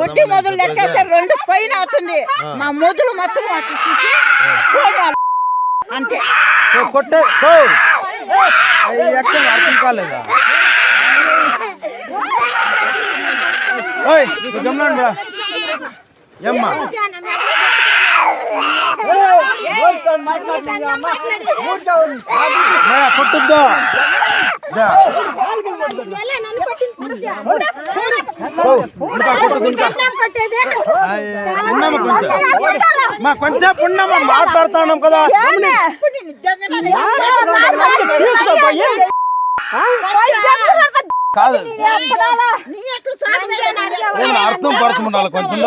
ఒట్టి మొదలు లెక్కేస్తే 2 పైన అవుతుంది. మా మొదలు మొత్తం అంతే కొట్టే అర్థం కాలేదా? గమనండి ఏమ్మా కొట్టుద్దా కొంచెం ఉండమ్మా మాట్లాడుతున్నాం కదా. కాదు అర్థం పడుతుండాలి కొంచెం.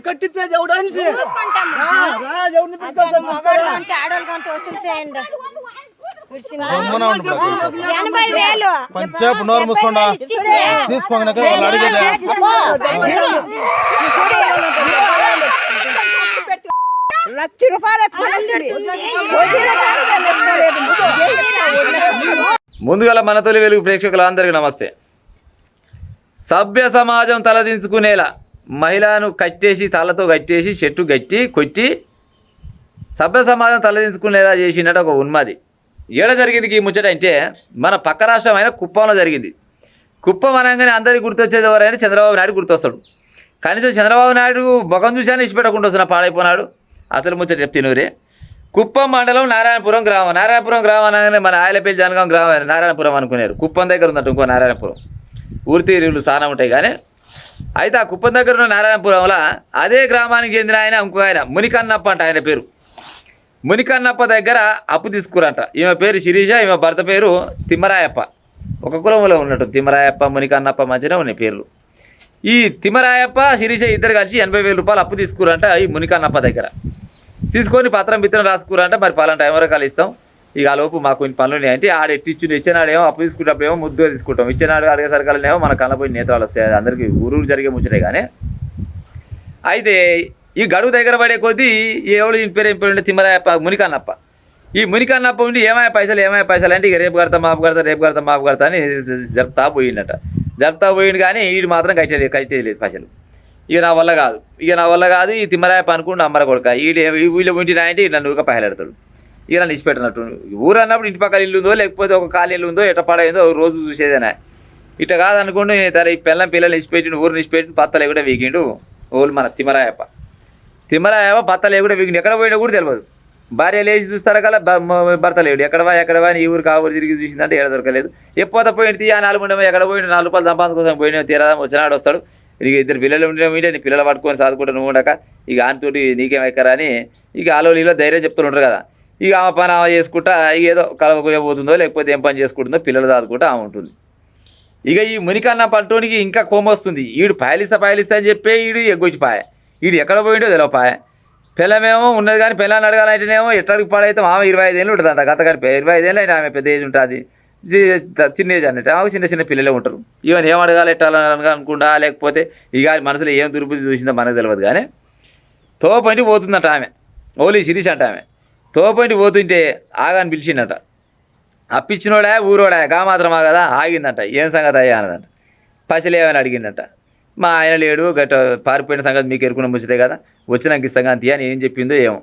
కట్టిప్పేది ఎవడు అని కొంచెంసేపు నోరు మూసుకోండా తీసుకోండి వాళ్ళు అడిగేదే. ముందుగల మన తొలి వెలుగు ప్రేక్షకులందరికీ నమస్తే. సభ్య సమాజం తలదించుకునేలా మహిళను కట్టేసి తాళ్ళతో కట్టేసి చెట్టు గట్టి కొట్టి సభ్య సమాజం తలదించుకునేలా చేసినట్టు ఒక ఉన్మాది. ఏడ జరిగింది ఈ ముచ్చట అంటే మన పక్క రాష్ట్రమైన కుప్పంలో జరిగింది. కుప్పం అనగానే అందరికీ గుర్తొచ్చేది ఎవరైనా చంద్రబాబు నాయుడు గుర్తొస్తాడు. కనీసం చంద్రబాబు నాయుడు ముఖం చూసాను ఇచ్చిపెట్టకుండా వస్తున్నా పాడైపోయినాడు. అసలు ముచ్చట చెప్తినూరే. కుప్పం మండలం నారాయణపురం గ్రామం. నారాయణపురం గ్రామం అనగానే మన ఆయలపల్లి జనగాం గ్రామం నారాయణపురం అనుకున్నారు. కుప్పం దగ్గర ఉందంట ఇంకో నారాయణపురం. ఊరి తీరులు చాలా ఉంటాయి కానీ అయితే ఆ కుప్పం దగ్గర ఉన్న నారాయణపురంలో అదే గ్రామానికి చెందిన ఆయన ఇంకో ఆయన మునికన్నప్ప అంట. ఆయన పేరు మునికన్నప్ప దగ్గర అప్పు తీసుకురంట. ఈమె పేరు శిరీష, ఈమె భర్త పేరు తిమ్మరాయప్ప. ఒక కులంలో ఉన్నట్టు తిమ్మరాయప్ప మునికన్నప్ప మధ్యన ఉన్నాయి పేర్లు. ఈ తిమ్మరాయప్ప శిరీష ఇద్దరు కలిసి 80,000 రూపాయలు అప్పు తీసుకురంట ఈ మునికన్నప్ప దగ్గర. తీసుకొని పత్రం రాసుకురంట. మరి పలానా టైం వరకు ఇస్తాం, ఇక ఆ లోపు మాకు కొన్ని పనులు ఉన్నాయంటే ఆడెట్టిచ్చుని ఇచ్చినాడేమో అప్పు తీసుకుంటేమో ముద్దు తీసుకుంటాం, ఇచ్చినాడు అడిగే సరికాలనేమో మన కళ్ళపోయి నేత్రాలు వస్తాయి. అందరికీ ఊరు జరిగే ముచ్చటే కానీ అయితే ఈ గడువు దగ్గర పడే కొద్దీ ఎవడు పేరు తిమ్మరాయప్ప మునికన్నప్ప. ఈ మునికన్నప్ప ఉండి ఏమయ్యా పైసలు అంటే ఇక రేపు కడతా మాపు కడతా అని జరుపుతా పోయిండట. జరుపుతా పోయిండు కానీ వీడు మాత్రం కట్టేయలేదు పైసలు. ఇక నా వల్ల కాదు ఈ తిమ్మరాయప్ప అనుకుంటూ అమ్మర కొడుక వీళ్ళు ఉంటినా అంటే నన్ను ఊక పైలాడతాడు. ఇక నన్ను ఇచ్చిపెట్టినట్టు. ఊరు అన్నప్పుడు ఇంటి పక్కన ఇల్లు ఉందో లేకపోతే ఒక ఖాళీ ఇల్లు ఉందో ఎట్ట పడైందో రోజు చూసేదేనా. ఇట్లా కాదనుకుంటూ తర ఈ పిల్లల్ని ఇచ్చిపెట్టిండు, ఊరిని ఇచ్చిపెట్టిండు. పత్తలు కూడా వీకిండు ఓళ్ళు మన తిమ్మరాయప్ప. పత్తలు కూడా వీకిండు. ఎక్కడ పోయినా కూడా తెలియదు. భార్య లేచి చూస్తారా కదా భర్త లేడు. ఎక్కడవా అని ఈ ఊరు కావురు తిరిగి చూసిందంటే ఎక్కడ దొరకలేదు. ఎప్పుడో పోయింది తీయా 4 ఉండమో ఎక్కడ పోయిండు 4 రూపాయలు సంపాదన కోసం పోయినా తీరా వచ్చినాడు వస్తాడు. ఇక 2 పిల్లలు ఉండే నీ పిల్లలు పట్టుకొని చదువుకుంటూ నువ్వు ఉండక ఇక ఆంతోటి నీకేమెక్కరా అని ఇక ఆలోలీలో ధైర్యం చెప్తూ ఉంటారు కదా. ఇక ఆమె పని ఆమె చేసుకుంటా ఇక ఏదో కలవకపోతుందో లేకపోతే ఏం పని చేసుకుంటుందో పిల్లలు చదువుకుంటూ ఆమె ఉంటుంది. ఇక ఈ మునికన్న పంటోనికి ఇంకా కోమొస్తుంది. ఈడు పాయలిస్తా అని చెప్పి ఈడు ఎగ్గొచ్చిపాయ. ఈడు ఎక్కడ పోయిండో తెలియపాయ. పిల్లమేమో ఉన్నది కానీ పిల్లని అడగాలంటేనేమో ఎట్టడికి పాడైతే ఆమె 25 ఏళ్ళు ఉంటుందంట. గతగాడి 25 ఏళ్ళు అయితే ఆమె పెద్ద ఏజ్ ఉంటుంది, చిన్న ఏజ్ అన్నట్టు. ఆమె చిన్న పిల్లలే ఉంటారు. ఈవెన్ ఏం అడగాలి ఎట్టాలని అనుకుంటా లేకపోతే ఇక మనసులో ఏం దుర్బుద్ధి చూసిందో మనకు తెలియదు కానీ తోపంటి పోతుందంట ఆమె. ఓలీ శిరీష్ అంట ఆమె. తోపంటి పోతుంటే ఆగాని పిలిచిండట. అప్పిచ్చినోడా ఊరోడా గా మాత్రమా కదా ఆగిందంట. ఏం సంగతి అయ్యా అన్నదంట. పైసలు ఏమైనా అడిగిందంట. మా ఆయన లేడు గట్ట పారిపోయిన సంగతి మీకు ఎరుకున్న ముచ్చటే కదా వచ్చినాక ఇస్తాం కానీ అని ఏం చెప్పిందో ఏమో.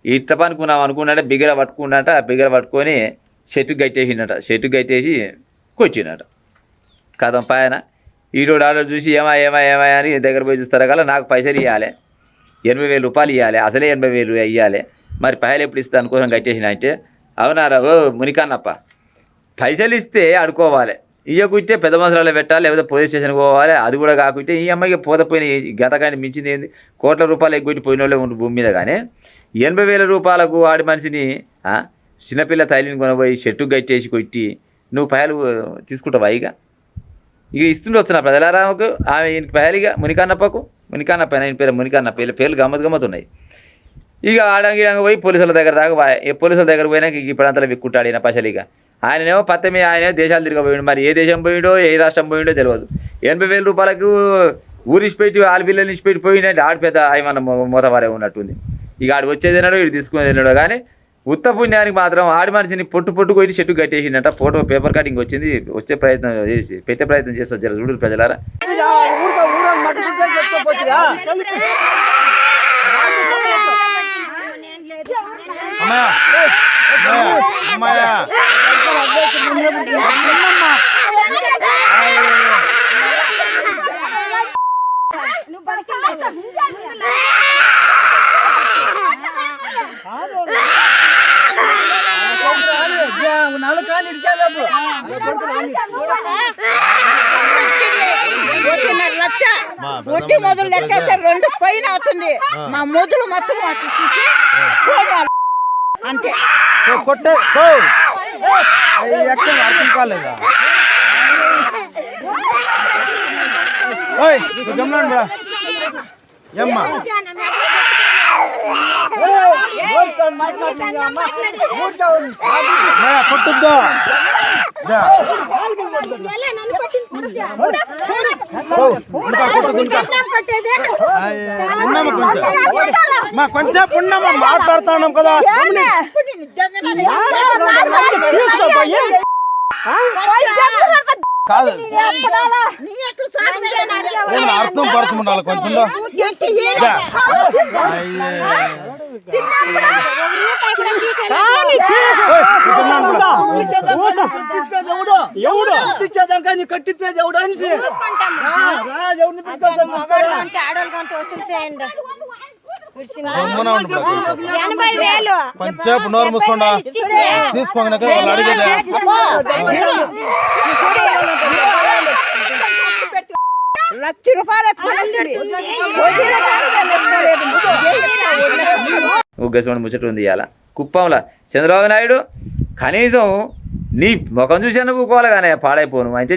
ఇట్ట అనుకున్నాడంటే బిగ్గర పట్టుకున్నట. బిగ్గర పట్టుకొని చెట్టుకు కట్టేసిండట. చెట్టుకు కట్టేసి కొట్టిండట. కథం పాయన ఈడోడు ఆడో చూసి ఏమా అని దగ్గర పోయి చూస్తారా కదా నాకు పైసలు ఇవ్వాలి, 80,000 రూపాయలు ఇవ్వాలి, అసలే 80,000 ఇవ్వాలి, మరి పైసలు ఎప్పుడు ఇస్తా అనుకోసం కట్టేసిన అంటే అవునారా ఓ మునికన్నప్ప పైసలు ఇస్తే అడుకోవాలి, ఇయ్యకుంటే పెద్ద మసలాలో పెట్టాలి, లేకపోతే పోలీస్ స్టేషన్కి పోవాలి. అది కూడా కాకుంటే ఈ అమ్మాయికి పోతపోయిన గతకాన్ని మించింది ఏంది, కోట్ల రూపాయలు ఎగ్గొట్టి పోయిన వాళ్ళే ఉండు భూమి మీద. కానీ 80,000 రూపాయలకు ఆడి మనిషిని చిన్నపిల్ల తైలిని కొనబోయి చెట్టుకు గట్టేసి కొట్టి నువ్వు పైలు తీసుకుంటావా? ఇక ఇక ఇస్తుండొచ్చు నా ప్రజలారామకు ఆమె ఈయనకి పహలిగా మునికన్నప్ప ఆయన పేరు మునికన్న పేర్లు గమ్మత్ ఉన్నాయి. ఇక ఆడంగిడంగా పోయి పోలీసుల దగ్గర దాకా పోలీసుల దగ్గర పోయినాక ఇప్పుడంతా విక్కుంటాడు ఈయన పశలిగా. ఆయనేమో పత్తమే ఆయనేమో దేశాలు తిరగబోయాడు. మరి ఏ దేశం పోయిండో ఏ రాష్ట్రం పోయిండో తెలియదు. 80,000 రూపాయలకు ఊరిసిపెట్టి ఆడపిల్లలు ఇచ్చిపెట్టి పోయిందంటే ఆడ పెద్ద ఆయన మూతవారే ఉన్నట్టుంది. ఇక ఆడు వచ్చేది తిన్నాడో ఇటు తీసుకుని తిన్నాడో కానీ ఉత్త పుణ్యానికి మాత్రం ఆడి మనిషిని పొట్టు కొట్టి చెట్టు కట్టేసిండట. ఫోటో పేపర్ కటింగ్ వచ్చింది. వచ్చే ప్రయత్నం పెట్టే ప్రయత్నం చేస్తారు. జర చూడు ప్రజలారా. ఒట్టి మొదలు లెక్కేస్తే 2 పైన అవుతుంది. మా మొదలు మొత్తం అంతే కొట్టే అర్థం కాలేదా గమనండి ఏమ్మా కొట్టుద్దా కొంచెం పుణ్యమా మాట్లాడుతున్నాం కదా. కాదు అర్థం పడుతుండాలి కొంచెం. కట్టిప్పేది ఎవడు అని కొంచెంసేపు నోరు మూసుకోండా తీసుకోక వాళ్ళు అడిగేదా. ఉగ్గేసుకొని ముచ్చట ఉంది ఇవాళ కుప్పంలో. చంద్రబాబు నాయుడు కనీసం నీ ముఖం చూసి ఊకోవాలి కానీ పాడైపోను అంటే